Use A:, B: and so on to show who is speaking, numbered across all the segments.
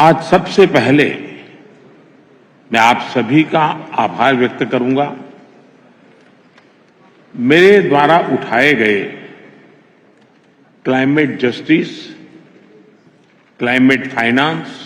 A: आज सबसे पहले मैं आप सभी का आभार व्यक्त करूंगा। मेरे द्वारा उठाए गए क्लाइमेट जस्टिस, क्लाइमेट फाइनेंस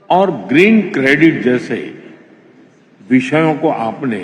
A: और ग्रीन क्रेडिट जैसे विषयों को आपने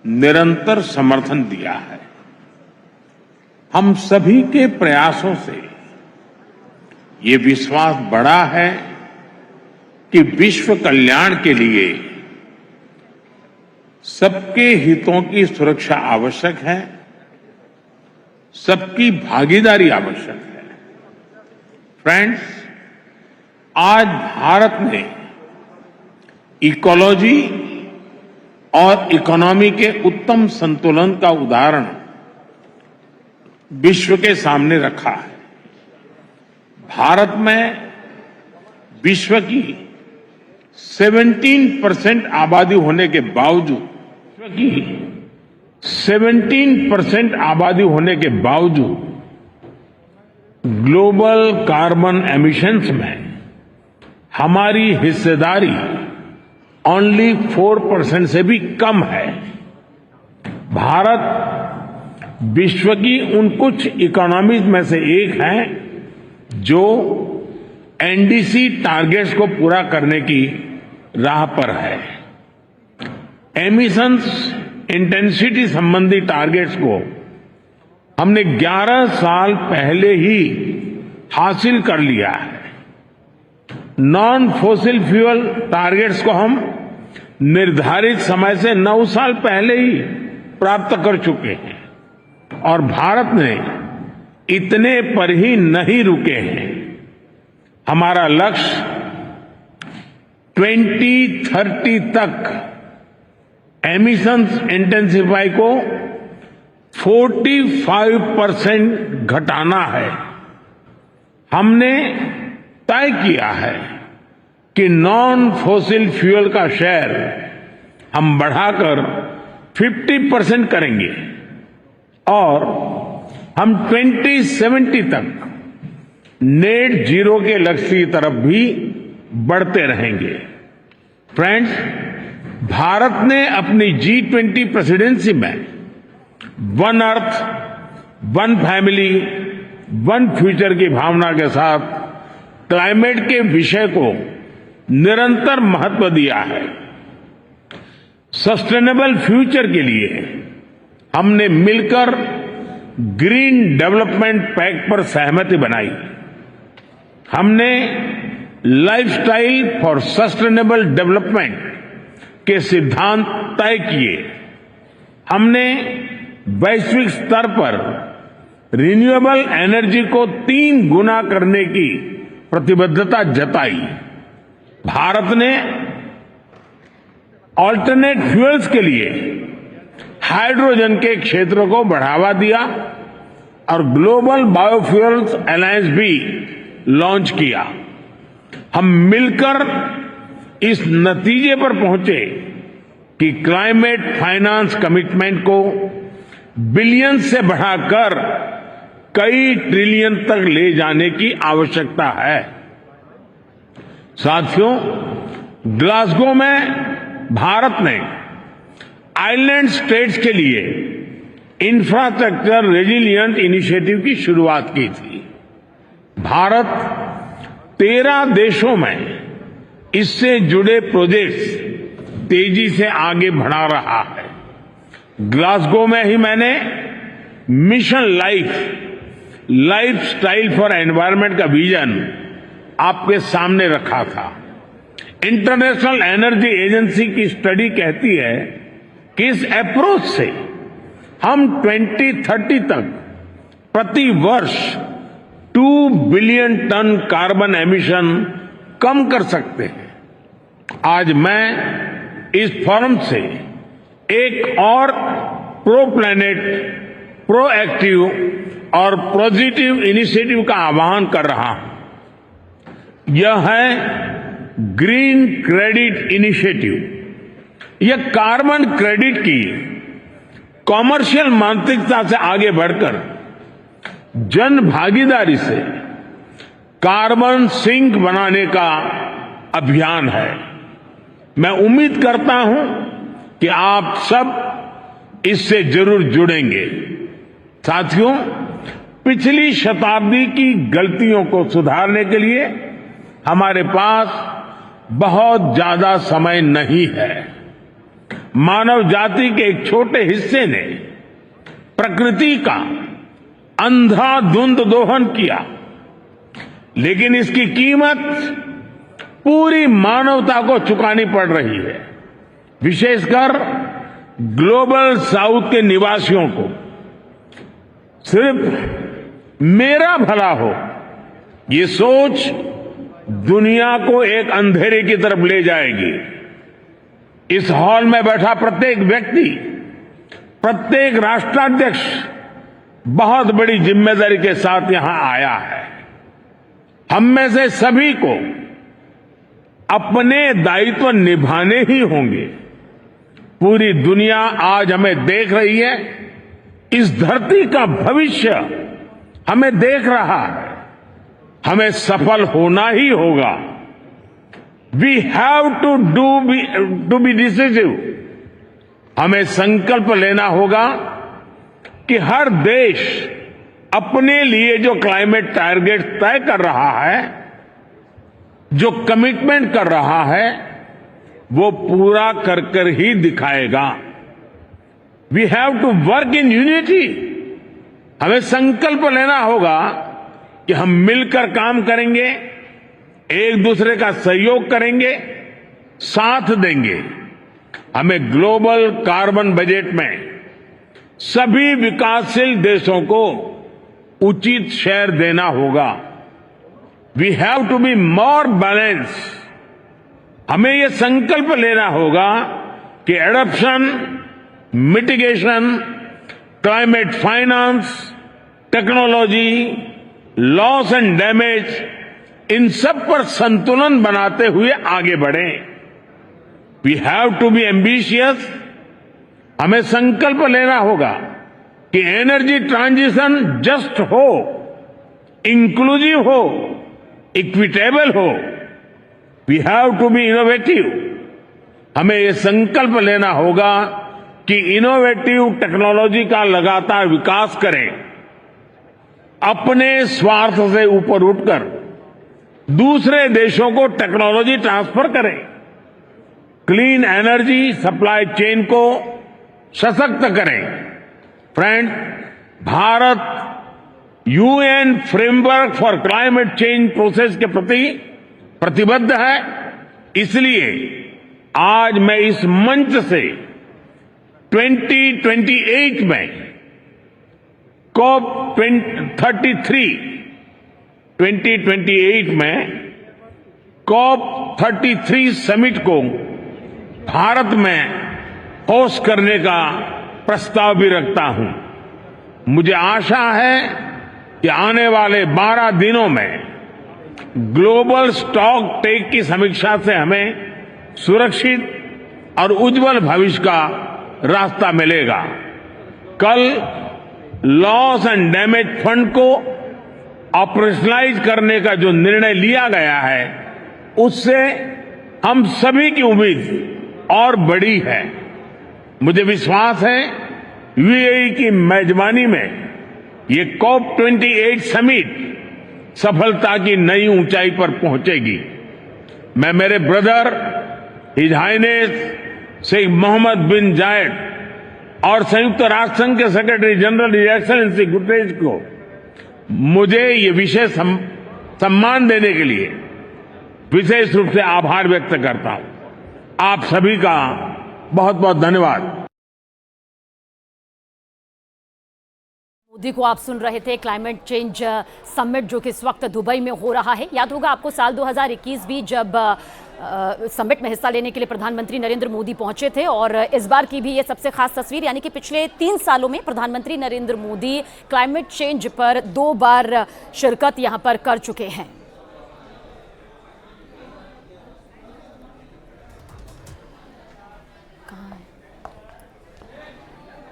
A: निरंतर समर्थन दिया है। हम सभी के प्रयासों से ये विश्वास बढ़ा है कि विश्व कल्याण के लिए सबके हितों की सुरक्षा आवश्यक है, सबकी भागीदारी आवश्यक है। फ्रेंड्स, आज भारत ने इकोलॉजी और इकोनॉमी के उत्तम संतुलन का उदाहरण विश्व के सामने रखा है। भारत में विश्व की 17% आबादी होने के बावजूद 17% आबादी होने के बावजूद ग्लोबल कार्बन एमिशंस में हमारी हिस्सेदारी ओनली 4% से भी कम है। भारत विश्व की उन कुछ इकोनॉमीज में से एक है जो एनडीसी टारगेट्स को पूरा करने की राह पर है। एमिशंस इंटेंसिटी संबंधी टारगेट्स को हमने 11 साल पहले ही हासिल कर लिया है। नॉन फॉसिल फ्यूल टारगेट्स को हम निर्धारित समय से 9 साल पहले ही प्राप्त कर चुके हैं और भारत ने इतने पर ही नहीं रुके हैं। हमारा लक्ष्य 2030 तक एमिशंस इंटेंसिफाई को 45% घटाना है। हमने तय किया है कि नॉन फॉसिल फ्यूल का शेयर हम बढ़ाकर 50% करेंगे और हम 2070 तक नेट जीरो के लक्ष्य की तरफ भी बढ़ते रहेंगे। फ्रेंड्स, भारत ने अपनी G20 प्रेसिडेंसी में one earth, one family, one future की भावना के साथ क्लाइमेट के विषय को निरंतर महत्व दिया है। सस्टेनेबल फ्यूचर के लिए हमने मिलकर ग्रीन डेवलपमेंट पैक्ट पर सहमति बनाई। हमने लाइफस्टाइल फॉर सस्टेनेबल डेवलपमेंट के सिद्धांत तय किए। हमने वैश्विक स्तर पर रिन्यूएबल एनर्जी को 3 गुना करने की प्रतिबद्धता जताई। भारत ने ऑल्टरनेट फ्यूल्स के लिए हाइड्रोजन के क्षेत्र को बढ़ावा दिया और ग्लोबल बायोफ्यूल्स अलायंस भी लॉन्च किया। हम मिलकर इस नतीजे पर पहुंचे कि क्लाइमेट फाइनेंस कमिटमेंट को बिलियन से बढ़ाकर कई ट्रिलियन तक ले जाने की आवश्यकता है। साथियों, ग्लासगो में भारत ने आइलैंड स्टेट्स के लिए इंफ्रास्ट्रक्चर रेजिलिएंट इनिशिएटिव की शुरुआत की थी। भारत 13 देशों में इससे जुड़े प्रोजेक्ट्स तेजी से आगे बढ़ा रहा है। ग्लासगो में ही मैंने mission life style for environment का विजन आपके सामने रखा था। इंटरनेशनल एनर्जी एजेंसी की स्टडी कहती है कि इस अप्रोच से हम 2030 तक प्रति वर्ष 2 बिलियन टन कार्बन एमिशन कम कर सकते हैं। आज मैं इस फोरम से एक और प्रो प्लैनेट, प्रोएक्टिव और पॉजिटिव इनिशिएटिव का आह्वान कर रहा हूं। यह है ग्रीन क्रेडिट इनिशिएटिव। यह कार्बन क्रेडिट की कॉमर्शियल मानसिकता से आगे बढ़कर जन भागीदारी से कार्बन सिंक बनाने का अभियान है। मैं उम्मीद करता हूं कि आप सब इससे जरूर जुड़ेंगे। साथियों, पिछली शताब्दी की गलतियों को सुधारने के लिए हमारे पास बहुत ज्यादा समय नहीं है। मानव जाति के एक छोटे हिस्से ने प्रकृति का अंधाधुंध दोहन किया, लेकिन इसकी कीमत पूरी मानवता को चुकानी पड़ रही है। विशेषकर ग्लोबल साउथ के निवासियों को सिर्फ मेरा भला हो, ये सोच दुनिया को एक अंधेरे की तरफ ले जाएगी। इस हॉल में बैठा प्रत्येक व्यक्ति, प्रत्येक राष्ट्राध्यक्ष बहुत बड़ी जिम्मेदारी के साथ यहां आया है। हम में से सभी को अपने दायित्व निभाने ही होंगे। पूरी दुनिया आज हमें देख रही है। इस धरती का भविष्य हमें देख रहा है। हमें सफल होना ही होगा। We have to be decisive. हमें संकल्प लेना होगा कि हर देश अपने लिए जो क्लाइमेट टारगेट तय कर रहा है, जो कमिटमेंट कर रहा है, वो पूरा कर कर ही दिखाएगा। We have to work in unity. हमें संकल्प लेना होगा कि हम मिलकर काम करेंगे, एक दूसरे का सहयोग करेंगे, साथ देंगे। हमें ग्लोबल कार्बन बजट में सभी विकासशील देशों को उचित शेयर देना होगा। We have to be more balance. हमें यह संकल्प लेना होगा कि adaptation, mitigation, climate finance, technology, loss and damage, इन सब पर संतुलन बनाते हुए आगे बढ़ें। We have to be ambitious. हमें संकल्प लेना होगा कि एनर्जी ट्रांजिशन जस्ट हो, इंक्लूसिव हो, इक्विटेबल हो। We have to be innovative. हमें यह संकल्प लेना होगा कि इनोवेटिव टेक्नोलॉजी का लगातार विकास करें। अपने स्वार्थ से ऊपर उठकर दूसरे देशों को टेक्नोलॉजी ट्रांसफर करें। क्लीन एनर्जी सप्लाई चेन को सशक्त करें। Friend, Bharat UN framework for climate change process के प्रति प्रतिबद्ध है। इसलिए आज मैं इस मंच से 2028 में COP 2028 में COP 33 समिट को भारत में होस्ट करने का प्रस्ताव भी रखता हूं। मुझे आशा है कि आने वाले 12 दिनों में ग्लोबल स्टॉक टेक की समीक्षा से हमें सुरक्षित और उज्जवल भविष्य का रास्ता मिलेगा। कल लॉस एंड डैमेज फंड को ऑपरेशनलाइज करने का जो निर्णय लिया गया है, उससे हम सभी की उम्मीद और बड़ी है। मुझे विश्वास है यूएई की मेजबानी में ये COP 28 समिट सफलता की नई ऊंचाई पर पहुंचेगी। मैं मेरे brother his highness Sheikh Mohammed bin Zayed और संयुक्त राष्ट्र संघ के secretary general his excellency Guterres को मुझे ये विशेष सम्मान देने के लिए विशेष रूप से आभार व्यक्त करता हूं। आप सभी का बहुत बहुत धन्यवाद।
B: मोदी को आप सुन रहे थे। क्लाइमेट चेंज समिट जो कि इस वक्त दुबई में हो रहा है। याद होगा आपको साल 2021 भी जब समिट में हिस्सा लेने के लिए प्रधानमंत्री नरेंद्र मोदी पहुंचे थे, और इस बार की भी ये सबसे खास तस्वीर, यानी कि पिछले 3 सालों में प्रधानमंत्री नरेंद्र मोदी क्लाइमेट चेंज पर 2 बार शिरकत यहां पर कर चुके हैं।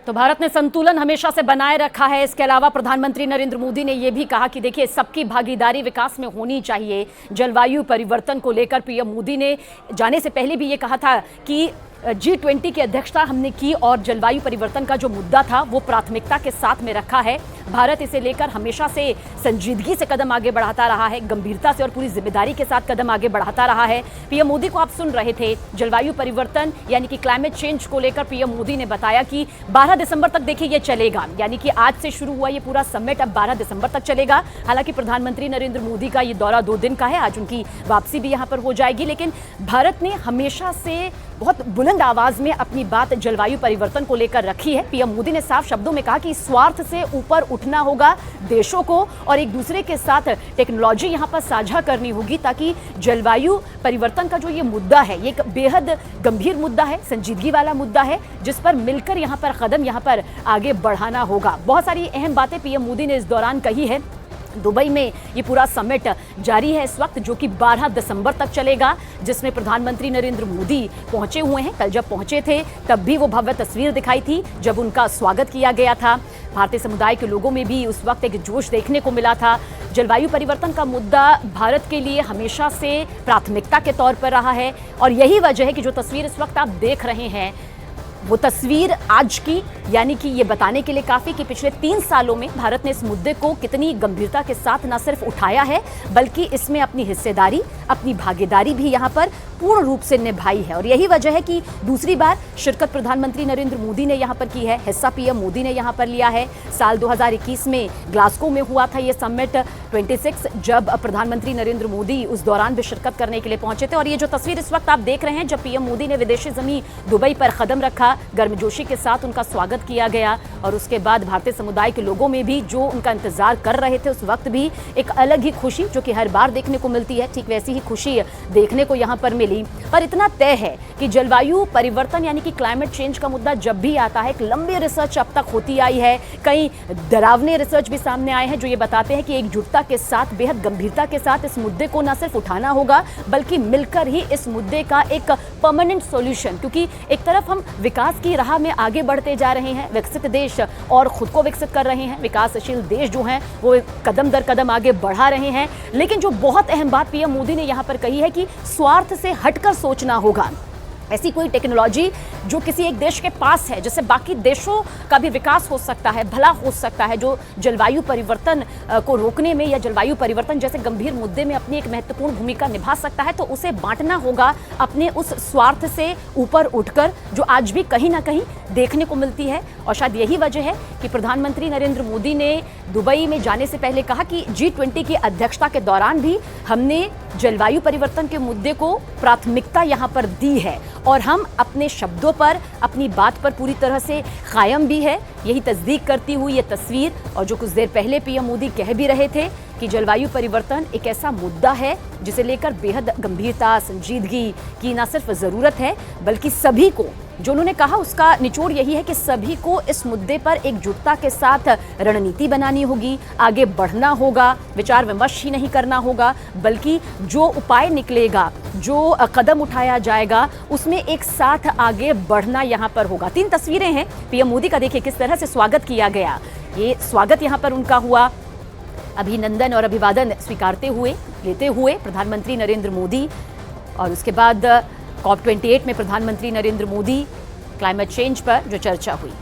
B: तो भारत ने संतुलन हमेशा से बनाए रखा है। इसके अलावा प्रधानमंत्री नरेंद्र मोदी ने यह भी कहा कि देखिए, सबकी भागीदारी विकास में होनी चाहिए। जलवायु परिवर्तन को लेकर पीएम मोदी ने जाने से पहले भी ये कहा था कि G20 की अध्यक्षता हमने की और जलवायु परिवर्तन का जो मुद्दा था वो प्राथमिकता के साथ में रखा है। भारत इसे लेकर हमेशा से संजीदगी से कदम आगे बढ़ाता रहा है, गंभीरता से और पूरी जिम्मेदारी के साथ कदम आगे बढ़ाता रहा है। पीएम मोदी को आप सुन रहे थे। जलवायु परिवर्तन यानी कि क्लाइमेट चेंज को लेकर पीएम मोदी ने बताया कि 12 दिसंबर तक देखिए ये चलेगा, यानी कि आज से शुरू हुआ ये पूरा समिट अब 12 दिसंबर तक चलेगा। हालांकि प्रधानमंत्री नरेंद्र मोदी का ये दौरा 2 दिन का है, आज उनकी वापसी भी यहाँ पर हो जाएगी। लेकिन भारत ने हमेशा से बहुत बुलंद आवाज में अपनी बात जलवायु परिवर्तन को लेकर रखी है। पीएम मोदी ने साफ शब्दों में कहा कि स्वार्थ से ऊपर उठना होगा देशों को और एक दूसरे के साथ टेक्नोलॉजी यहां पर साझा करनी होगी, ताकि जलवायु परिवर्तन का जो ये मुद्दा है, ये एक बेहद गंभीर मुद्दा है, संजीदगी वाला मुद्दा है, जिस पर मिलकर यहां पर कदम यहां पर आगे बढ़ाना होगा। बहुत सारी अहम बातें पीएम मोदी ने इस दौरान कही है। दुबई में ये पूरा समिट जारी है इस वक्त, जो कि 12 दिसंबर तक चलेगा, जिसमें प्रधानमंत्री नरेंद्र मोदी पहुंचे हुए हैं। कल जब पहुंचे थे तब भी वो भव्य तस्वीर दिखाई थी जब उनका स्वागत किया गया था। भारतीय समुदाय के लोगों में भी उस वक्त एक जोश देखने को मिला था। जलवायु परिवर्तन का मुद्दा भारत के लिए हमेशा से प्राथमिकता के तौर पर रहा है और यही वजह है कि जो तस्वीर इस वक्त आप देख रहे हैं वो तस्वीर आज की, यानी कि ये बताने के लिए काफी कि पिछले 3 सालों में भारत ने इस मुद्दे को कितनी गंभीरता के साथ न सिर्फ उठाया है बल्कि इसमें अपनी हिस्सेदारी, अपनी भागीदारी भी यहाँ पर पूर्ण रूप से निभाई है। और यही वजह है कि दूसरी बार शिरकत प्रधानमंत्री नरेंद्र मोदी ने यहाँ पर की है, हिस्सा पीएम मोदी ने यहाँ पर लिया है। साल 2021 में ग्लासगो में हुआ था ये समिट 26, जब प्रधानमंत्री नरेंद्र मोदी उस दौरान भी शिरकत करने के लिए पहुंचे थे। और ये जो तस्वीर इस वक्त आप देख रहे हैं, जब पीएम मोदी ने विदेशी जमीन दुबई पर कदम रखा, गर्मजोशी के साथ उनका स्वागत किया गया और उसके बाद भारतीय समुदाय के लोगों में भी जो उनका इंतजार कर रहे थे उस वक्त भी एक अलग ही खुशी, जो कि हर बार देखने को मिलती है, ठीक वैसी ही खुशी देखने को यहाँ पर मिली। पर इतना तय है कि जलवायु परिवर्तन यानी कि क्लाइमेट चेंज का मुद्दा जब भी आता है, एक लंबी रिसर्च अब तक होती आई है, कई डरावने रिसर्च भी सामने आए हैं जो ये बताते हैं कि एकजुटता के साथ, बेहद गंभीरता के साथ इस मुद्दे को न सिर्फ उठाना होगा बल्कि मिलकर ही इस मुद्दे का एक परमानेंट सॉल्यूशन, क्योंकि एक तरफ हम विकास की राह में आगे बढ़ते जा रहे हैं, विकसित देश और खुद को विकसित कर रहे हैं, विकासशील देश जो हैं वो कदम दर कदम आगे बढ़ा रहे हैं। लेकिन जो बहुत अहम बात पीएम मोदी ने यहाँ पर कही है कि स्वार्थ से हटकर सोचना होगा। ऐसी कोई टेक्नोलॉजी जो किसी एक देश के पास है, जिससे बाकी देशों का भी विकास हो सकता है, भला हो सकता है, जो जलवायु परिवर्तन को रोकने में या जलवायु परिवर्तन जैसे गंभीर मुद्दे में अपनी एक महत्वपूर्ण भूमिका निभा सकता है, तो उसे बांटना होगा अपने उस स्वार्थ से ऊपर उठकर, जो आज भी कहीं ना कहीं देखने को मिलती है। और शायद यही वजह है कि प्रधानमंत्री नरेंद्र मोदी ने दुबई में जाने से पहले कहा कि G20 की अध्यक्षता के दौरान भी हमने जलवायु परिवर्तन के मुद्दे को प्राथमिकता यहाँ पर दी है और हम अपने शब्दों पर, अपनी बात पर पूरी तरह से कायम भी है। यही तस्दीक करती हुई ये तस्वीर, और जो कुछ देर पहले पीएम मोदी कह भी रहे थे कि जलवायु परिवर्तन एक ऐसा मुद्दा है जिसे लेकर बेहद गंभीरता, संजीदगी की न सिर्फ ज़रूरत है बल्कि सभी को, जो उन्होंने कहा उसका निचोड़ यही है कि सभी को इस मुद्दे पर एकजुटता के साथ रणनीति बनानी होगी, आगे बढ़ना होगा, विचार विमर्श ही नहीं करना होगा बल्कि जो उपाय निकलेगा, जो कदम उठाया जाएगा उसमें एक साथ आगे बढ़ना यहाँ पर होगा। 3 तस्वीरें हैं पीएम मोदी का, देखिए किस तरह से स्वागत किया गया। ये स्वागत यहाँ पर उनका हुआ, अभिनंदन और अभिवादन स्वीकारते हुए, लेते हुए प्रधानमंत्री नरेंद्र मोदी। और उसके बाद COP28 में प्रधानमंत्री नरेंद्र मोदी क्लाइमेट चेंज पर जो चर्चा हुई।